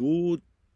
2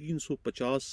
350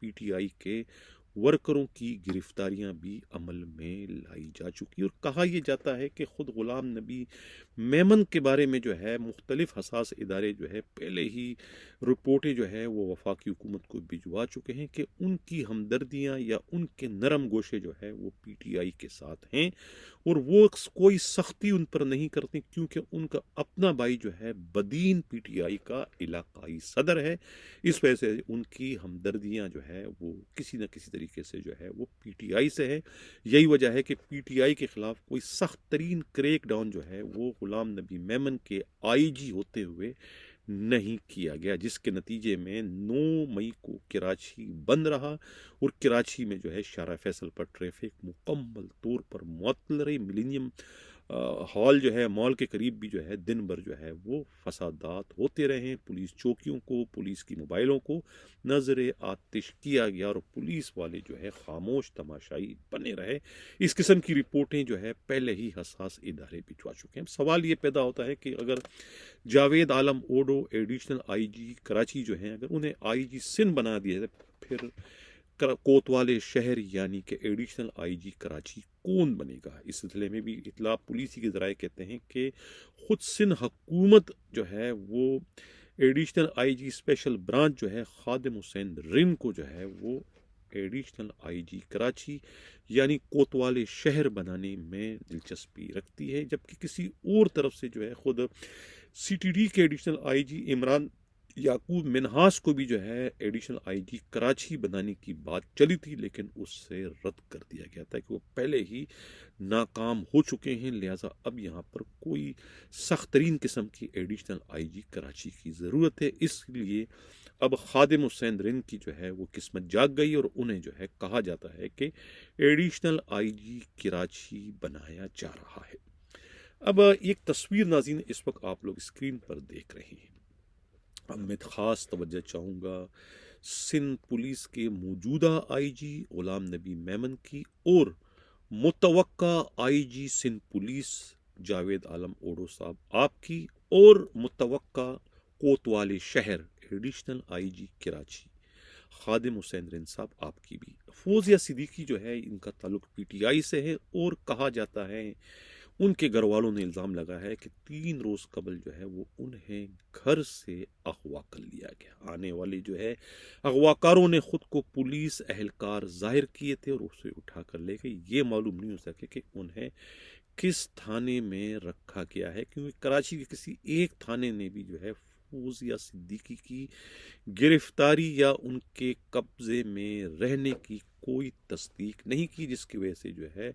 P T I کے ورکروں کی گرفتاریاں بھی عمل میں لائی جا چکی اور کہا یہ جاتا ہے کہ خود غلام نبی میمن کے بارے میں جو ہے مختلف حساس ادارے جو ہے پہلے ہی رپورٹیں جو ہے وہ وفاقی حکومت کو بھجوا چکے ہیں کہ ان کی ہمدردیاں یا ان کے نرم گوشے جو ہے وہ پی ٹی آئی کے ساتھ ہیں اور وہ کوئی سختی ان پر نہیں کرتے کیونکہ ان کا اپنا بھائی جو ہے بدین پی ٹی آئی کا علاقائی صدر ہے. اس وجہ سے ان کی ہمدردیاں جو ہے وہ کسی نہ کسی طریقے سے جو ہے وہ پی ٹی آئی سے ہے. یہی وجہ ہے کہ پی ٹی آئی کے خلاف کوئی سخت ترین کریک ڈاؤن جو ہے وہ غلام نبی میمن کے آئی جی ہوتے ہوئے نہیں کیا گیا, جس کے نتیجے میں 9 مئی کو کراچی بند رہا اور کراچی میں جو ہے شارع فیصل پر ٹریفک مکمل طور پر معطل رہی. ملینیم ہال جو ہے مال کے قریب بھی جو ہے دن بھر جو ہے وہ فسادات ہوتے رہے. پولیس چوکیوں کو, پولیس کی موبائلوں کو نظر آتش کیا گیا اور پولیس والے جو ہے خاموش تماشائی بنے رہے. اس قسم کی رپورٹیں جو ہے پہلے ہی حساس ادارے بھجوا چکے ہیں. سوال یہ پیدا ہوتا ہے کہ اگر جاوید عالم اوڈو ایڈیشنل آئی جی کراچی جو ہیں اگر انہیں آئی جی سندھ بنا دیا جائے پھر کوتوال شہر یعنی کہ ایڈیشنل آئی جی کراچی کون بنے گا؟ اس سلسلے میں بھی اطلاع پولیسی کے ذرائع کہتے ہیں کہ خود سندھ حکومت جو ہے وہ additional I G special branch جو ہے خادم حسین رن کو جو ہے وہ ایڈیشنل آئی جی کراچی یعنی کوتوال شہر بنانے میں دلچسپی رکھتی ہے, جبکہ کسی اور طرف سے جو ہے خود سی ٹی ڈی کے ایڈیشنل آئی جی عمران یعقوب منہاس کو بھی جو ہے ایڈیشنل آئی جی کراچی بنانے کی بات چلی تھی لیکن اس سے رد کر دیا گیا تھا کہ وہ پہلے ہی ناکام ہو چکے ہیں, لہٰذا اب یہاں پر کوئی سخت ترین قسم کی ایڈیشنل آئی جی کراچی کی ضرورت ہے. اس لیے اب خادم حسین رن کی جو ہے وہ قسمت جاگ گئی اور انہیں جو ہے کہا جاتا ہے کہ ایڈیشنل آئی جی کراچی بنایا جا رہا ہے. اب ایک تصویر ناظرین اس وقت آپ لوگ اسکرین پر دیکھ رہے ہیں. اب میں خاص توجہ چاہوں گا سندھ پولیس کے موجودہ آئی جی غلام نبی میمن کی اور متوقع آئی جی سندھ پولیس جاوید عالم اوڈو صاحب آپ کی اور متوقع کوتوال شہر ایڈیشنل آئی جی کراچی خادم حسین رن صاحب آپ کی بھی. فوزیہ صدیقی جو ہے ان کا تعلق پی ٹی آئی سے ہے اور کہا جاتا ہے ان کے گھر والوں نے الزام لگا ہے کہ 3 روز قبل جو ہے وہ انہیں گھر سے اغوا کر لیا گیا. آنے والے جو ہے اغواکاروں نے خود کو پولیس اہلکار ظاہر کیے تھے اور اسے اٹھا کر لے گئے. یہ معلوم نہیں ہو سکے کہ انہیں کس تھانے میں رکھا گیا ہے کیونکہ کراچی کے کسی ایک تھانے نے بھی جو ہے فوزیہ صدیقی کی گرفتاری یا ان کے قبضے میں رہنے کی کوئی تصدیق نہیں کی, جس کی وجہ سے جو ہے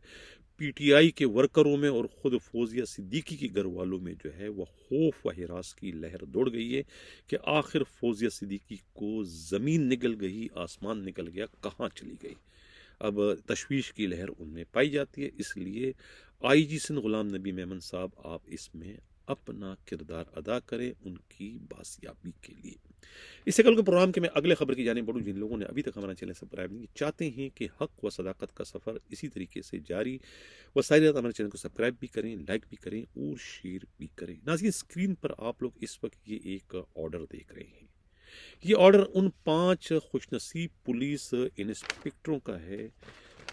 پی ٹی آئی کے ورکروں میں اور خود فوزیہ صدیقی کے گھر والوں میں جو ہے وہ خوف و ہراس کی لہر دوڑ گئی ہے کہ آخر فوزیہ صدیقی کو زمین نگل گئی, آسمان نکل گیا, کہاں چلی گئی. اب تشویش کی لہر ان میں پائی جاتی ہے. اس لیے آئی جی سندھ غلام نبی میمن صاحب آپ اس میں اپنا کردار ادا کریں ان کی بازیابی کے لیے. اس سے کل کے پروگرام کے میں اگلے خبر کی جانب بڑھوں. جن لوگوں نے ابھی تک ہمارا چینل سبسکرائب نہیں چاہتے ہیں کہ حق و صداقت کا سفر اسی طریقے سے جاری وسائل ہمارے چینل کو سبسکرائب بھی کریں, لائک بھی کریں اور شیئر بھی کریں. ناظرین اسکرین پر آپ لوگ اس وقت یہ ایک آرڈر دیکھ رہے ہیں. یہ آرڈر ان 5 خوش نصیب پولیس انسپکٹروں کا ہے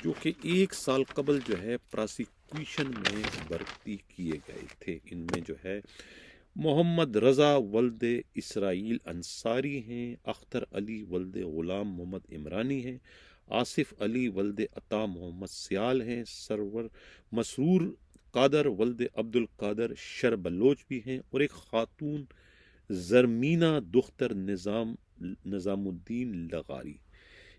جو کہ 1 سال قبل جو ہے پراسیکیوشن میں بھرتی کیے گئے تھے. ان میں جو ہے محمد رضا ولد اسرائیل انصاری ہیں, اختر علی ولد غلام محمد عمرانی ہیں, آصف علی ولد عطا محمد سیال ہیں, سرور مسرور قادر ولد عبد القادر شر بلوچ بھی ہیں اور ایک خاتون زرمینہ دختر نظام الدین لغاری.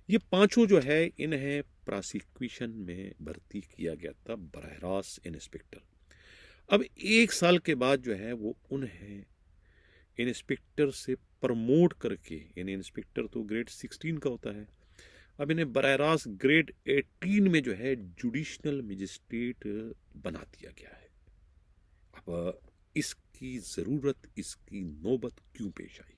یہ 5 جو ہے انہیں پراسیکیوشن میں بھرتی کیا گیا تھا براہ راست انسپکٹر. اب 1 سال کے بعد جو ہے وہ انہیں انسپکٹر سے پرموٹ کر کے, یعنی انسپکٹر تو گریڈ 16 کا ہوتا ہے, اب انہیں براہ راست گریڈ 18 میں جو ہے جوڈیشنل مجسٹریٹ بنا دیا گیا ہے. اب اس کی ضرورت, اس کی نوبت کیوں پیش آئی؟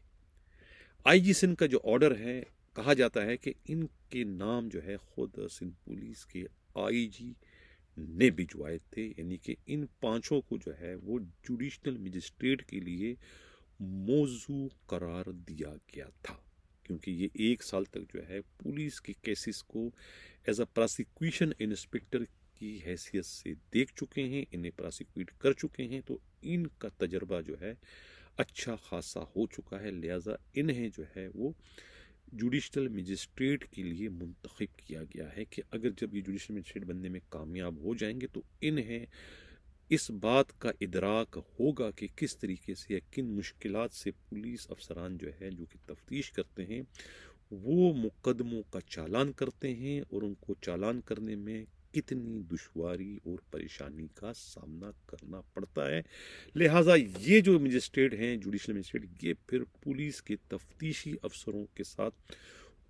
آئی جی سندھ کا جو آرڈر ہے کہا جاتا ہے کہ ان کے نام جو ہے خود سندھ پولیس کے آئی جی نے بھجوائے تھے, یعنی کہ ان 5 کو جو ہے وہ جوڈیشنل مجسٹریٹ کے لیے موضوع قرار دیا گیا تھا. کیونکہ یہ 1 سال تک جو ہے پولیس کے کیسز کو ایز اے پراسیکیوشن انسپکٹر کی حیثیت سے دیکھ چکے ہیں، انہیں پراسیکیوٹ کر چکے ہیں، تو ان کا تجربہ جو ہے اچھا خاصا ہو چکا ہے، لہٰذا انہیں جو ہے وہ جوڈیشل مجسٹریٹ کے لیے منتخب کیا گیا ہے کہ اگر جب یہ جوڈیشل مجسٹریٹ بننے میں کامیاب ہو جائیں گے تو انہیں اس بات کا ادراک ہوگا کہ کس طریقے سے یا کن مشکلات سے پولیس افسران جو ہے جو کہ تفتیش کرتے ہیں وہ مقدموں کا چالان کرتے ہیں اور ان کو چالان کرنے میں کتنی دشواری اور پریشانی کا سامنا کرنا پڑتا ہے۔ لہٰذا یہ جو مجسٹریٹ ہیں جوڈیشل مجسٹریٹ، یہ پھر پولیس کے تفتیشی افسروں کے ساتھ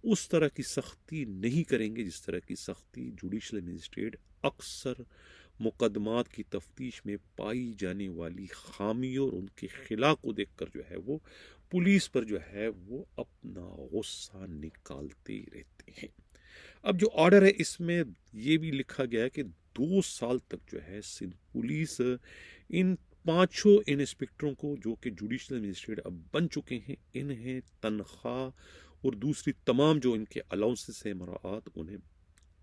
اس طرح کی سختی نہیں کریں گے جس طرح کی سختی جوڈیشل مجسٹریٹ اکثر مقدمات کی تفتیش میں پائی جانے والی خامیوں اور ان کے خلا کو دیکھ کر جو ہے وہ پولیس پر جو ہے وہ اپنا غصہ نکالتے رہتے ہیں۔ اب جو آرڈر ہے اس میں یہ بھی لکھا گیا ہے کہ 2 سال تک جو ہے سندھ پولیس ان 5 انسپکٹروں کو جو کہ جوڈیشل مجسٹریٹ اب بن چکے ہیں انہیں تنخواہ اور دوسری تمام جو ان کے الاؤنسز ہیں مراعات انہیں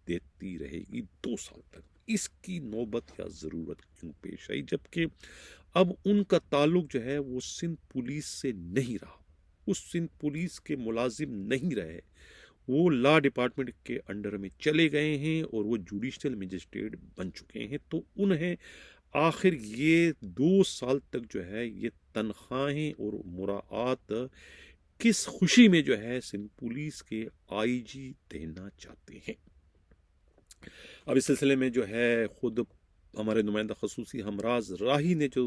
دیتی رہے گی 2 سال تک۔ اس کی نوبت یا ضرورت کیوں پیش آئی جبکہ اب ان کا تعلق جو ہے وہ سندھ پولیس سے نہیں رہا، اس سندھ پولیس کے ملازم نہیں رہے، وہ لا ڈپارٹمنٹ کے انڈر میں چلے گئے ہیں اور وہ جوڈیشل مجسٹریٹ بن چکے ہیں، تو انہیں آخر یہ 2 سال تک جو ہے یہ تنخواہیں اور مراعات کس خوشی میں جو ہے سندھ پولیس کے آئی جی دینا چاہتے ہیں۔ اب اس سلسلے میں جو ہے خود ہمارے نمائندہ خصوصی ہمراز راہی نے جو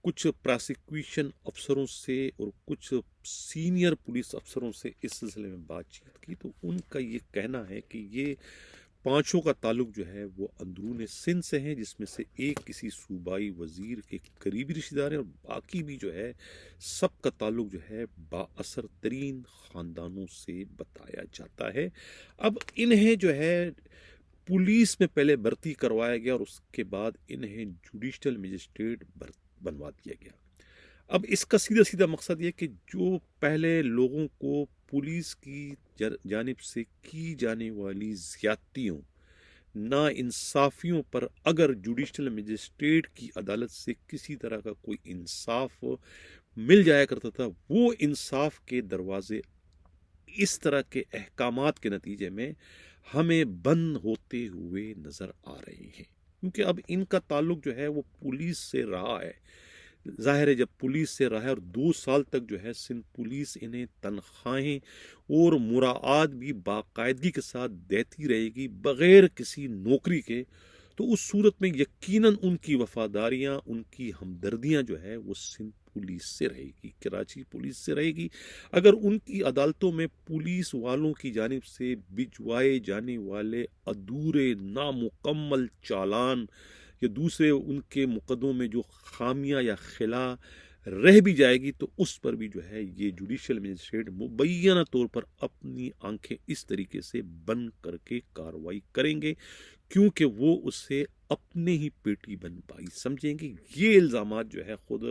کچھ پراسیکیوشن افسروں سے اور کچھ سینئر پولیس افسروں سے اس سلسلے میں بات چیت کی تو ان کا یہ کہنا ہے کہ یہ 5 کا تعلق جو ہے وہ اندرون سندھ سے ہیں، جس میں سے ایک کسی صوبائی وزیر کے قریبی رشتہ دار ہیں اور باقی بھی جو ہے سب کا تعلق جو ہے با اثر ترین خاندانوں سے بتایا جاتا ہے۔ اب انہیں جو ہے پولیس میں پہلے بھرتی کروایا گیا اور اس کے بعد انہیں جوڈیشل مجسٹریٹ بنوا دیا گیا۔ اب اس کا سیدھا سیدھا مقصد یہ کہ جو پہلے لوگوں کو پولیس کی جانب سے کی جانے والی زیادتیوں، نا انصافیوں پر اگر جوڈیشل مجسٹریٹ کی عدالت سے کسی طرح کا کوئی انصاف مل جایا کرتا تھا، وہ انصاف کے دروازے اس طرح کے احکامات کے نتیجے میں ہمیں بند ہوتے ہوئے نظر آ رہے ہیں، کیونکہ اب ان کا تعلق جو ہے وہ پولیس سے رہا ہے۔ ظاہر ہے جب پولیس سے رہا ہے اور 2 سال تک جو ہے سندھ پولیس انہیں تنخواہیں اور مراعات بھی باقاعدگی کے ساتھ دیتی رہے گی بغیر کسی نوکری کے، تو اس صورت میں یقیناً ان کی وفاداریاں، ان کی ہمدردیاں جو ہے وہ سندھ پولیس سے رہے گی، کراچی پولیس سے رہے گی۔ اگر ان کی عدالتوں میں پولیس والوں کی جانب سے بھجوائے جانے والے ادھورے نامکمل چالان یا دوسرے ان کے مقدموں میں جو خامیاں یا خلا رہ بھی جائے گی تو اس پر بھی جو ہے یہ جوڈیشل مجسٹریٹ مبینہ طور پر اپنی آنکھیں اس طریقے سے بند کر کے کارروائی کریں گے کیونکہ وہ اسے اپنے ہی پیٹی بن پائی سمجھیں گے۔ یہ الزامات جو ہے خود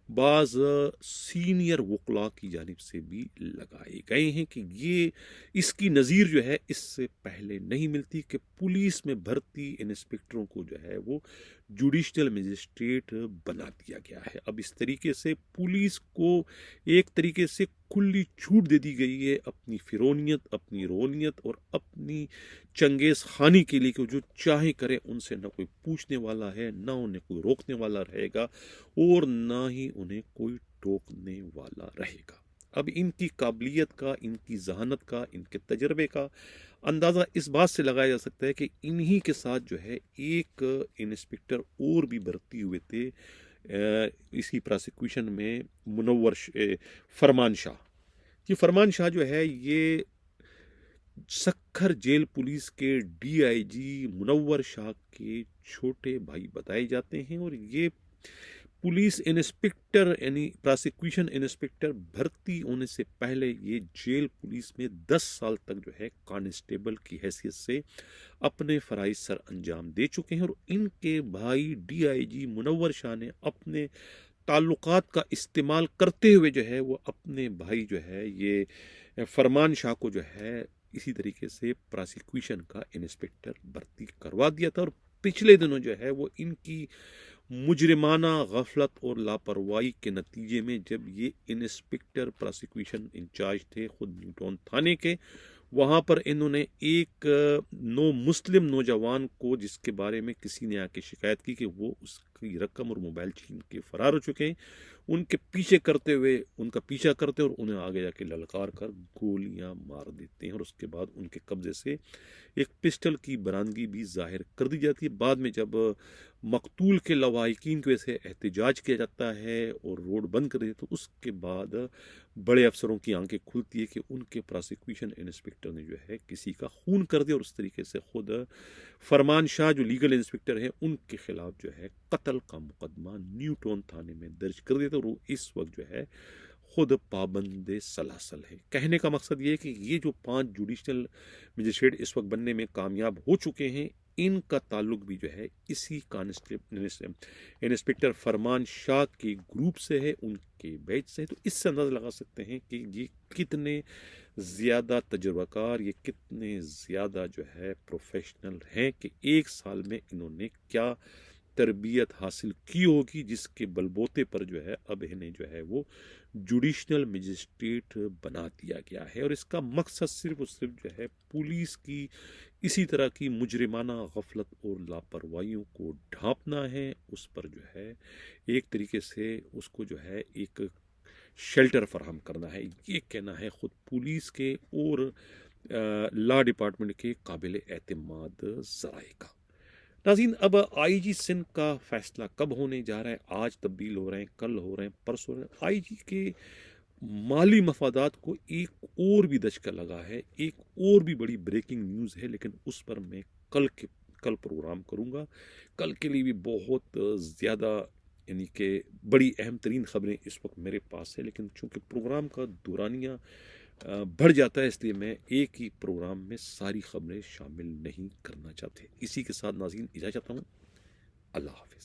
بعض سینئر وکلاء کی جانب سے بھی لگائے گئے ہیں کہ یہ اس کی نظیر جو ہے اس سے پہلے نہیں ملتی کہ پولیس میں بھرتی انسپکٹروں کو جو ہے وہ جوڈیشل مجسٹریٹ بنا دیا گیا ہے۔ اب اس طریقے سے پولیس کو ایک طریقے سے کھلی چھوٹ دے دی گئی ہے اپنی فرونیت، اپنی رونیت اور اپنی چنگیز خانی کے لیے کہ جو چاہے کرے، ان سے نہ کوئی پوچھنے والا ہے، نہ انہیں کوئی روکنے والا رہے گا اور نہ ہی انہیں کوئی ٹوکنے والا رہے گا۔ اب ان کی قابلیت کا، ان کی ذہانت کا، ان کے تجربے کا اندازہ اس بات سے لگایا جا سکتا ہے کہ انہی کے ساتھ جو ہے ایک انسپکٹر اور بھی بھرتی ہوئے تھے اسی پراسیکیوشن میں، فرمان شاہ۔ یہ فرمان شاہ جو ہے یہ سکھر جیل پولیس کے ڈی آئی جی منور شاہ کے چھوٹے بھائی بتائے جاتے ہیں اور یہ پولیس انسپکٹر یعنی پراسیکیوشن انسپکٹر بھرتی ہونے سے پہلے یہ جیل پولیس میں 10 سال تک جو ہے کانسٹیبل کی حیثیت سے اپنے فرائض سر انجام دے چکے ہیں اور ان کے بھائی ڈی آئی جی منور شاہ نے اپنے تعلقات کا استعمال کرتے ہوئے جو ہے وہ اپنے بھائی جو ہے یہ فرمان شاہ کو جو ہے اسی طریقے سے پراسیکیوشن کا انسپکٹر بھرتی کروا دیا تھا، اور پچھلے دنوں جو ہے وہ ان کی مجرمانہ غفلت اور لاپرواہی کے نتیجے میں جب یہ انسپکٹر پراسیکیوشن انچارج تھے خود نیو ٹاؤن تھانے کے، وہاں پر انہوں نے ایک مسلم نوجوان کو، جس کے بارے میں کسی نے آ کے شکایت کی کہ وہ اس کی رقم اور موبائل چھین کے فرار ہو چکے ہیں، ان کے پیچھے کرتے ہوئے ان کا پیچھا کرتے اور انہیں آگے جا کے للکار کر گولیاں مار دیتے ہیں، اور اس کے بعد ان کے قبضے سے ایک پسٹل کی برآمدگی بھی ظاہر کر دی جاتی ہے۔ بعد میں جب مقتول کے لواحقین کی وجہ سے احتجاج کیا جاتا ہے اور روڈ بند کر دیتے تو اس کے بعد بڑے افسروں کی آنکھیں کھلتی ہے کہ ان کے پراسیکیوشن انسپکٹر نے جو ہے کسی کا خون کر دیا، اور اس طریقے سے خود فرمان شاہ جو لیگل انسپکٹر ہیں ان کے خلاف جو ہے قتل کا مقدمہ نیو ٹاؤن تھانے میں درج کر دیتا، اور وہ اس وقت جو ہے خود پابند سلاسل ہے۔ کہنے کا مقصد یہ ہے کہ یہ جو 5 جوڈیشنل مجسٹریٹ اس وقت بننے میں کامیاب ہو چکے ہیں، ان کا تعلق بھی جو ہے اسی انسپکٹر فرمان شاہ کے گروپ سے ہے، ان کے بیچ سے ہے۔ تو اس سے اندازہ لگا سکتے ہیں کہ یہ کتنے زیادہ تجربہ کار، یہ کتنے زیادہ جو ہے پروفیشنل ہیں کہ ایک سال میں انہوں نے کیا تربیت حاصل کی ہوگی، جس کے بلبوتے پر جو ہے اب انہیں جو ہے وہ جوڈیشنل مجسٹریٹ بنا دیا گیا ہے، اور اس کا مقصد صرف اور صرف جو ہے پولیس کی اسی طرح کی مجرمانہ غفلت اور لاپرواہیوں کو ڈھانپنا ہے، اس پر جو ہے ایک طریقے سے اس کو جو ہے ایک شیلٹر فراہم کرنا ہے، یہ کہنا ہے خود پولیس کے اور لا ڈپارٹمنٹ کے قابل اعتماد ذرائع کا۔ ناظرین، اب آئی جی سندھ کا فیصلہ کب ہونے جا رہا ہے؟ آج تبدیل ہو رہے ہیں، کل ہو رہے ہیں، پرسوں ہو رہے ہیں۔ آئی جی کے مالی مفادات کو ایک اور بھی دھچکا لگا ہے، ایک اور بھی بڑی بریکنگ نیوز ہے، لیکن اس پر میں کل پروگرام کروں گا۔ کل کے لیے بھی بہت زیادہ یعنی کہ بڑی اہم ترین خبریں اس وقت میرے پاس ہے، لیکن چونکہ پروگرام کا دورانیہ بڑھ جاتا ہے، اس لیے میں ایک ہی پروگرام میں ساری خبریں شامل نہیں کرنا چاہتے۔ اسی کے ساتھ ناظرین اجازت چاہتا ہوں، اللہ حافظ۔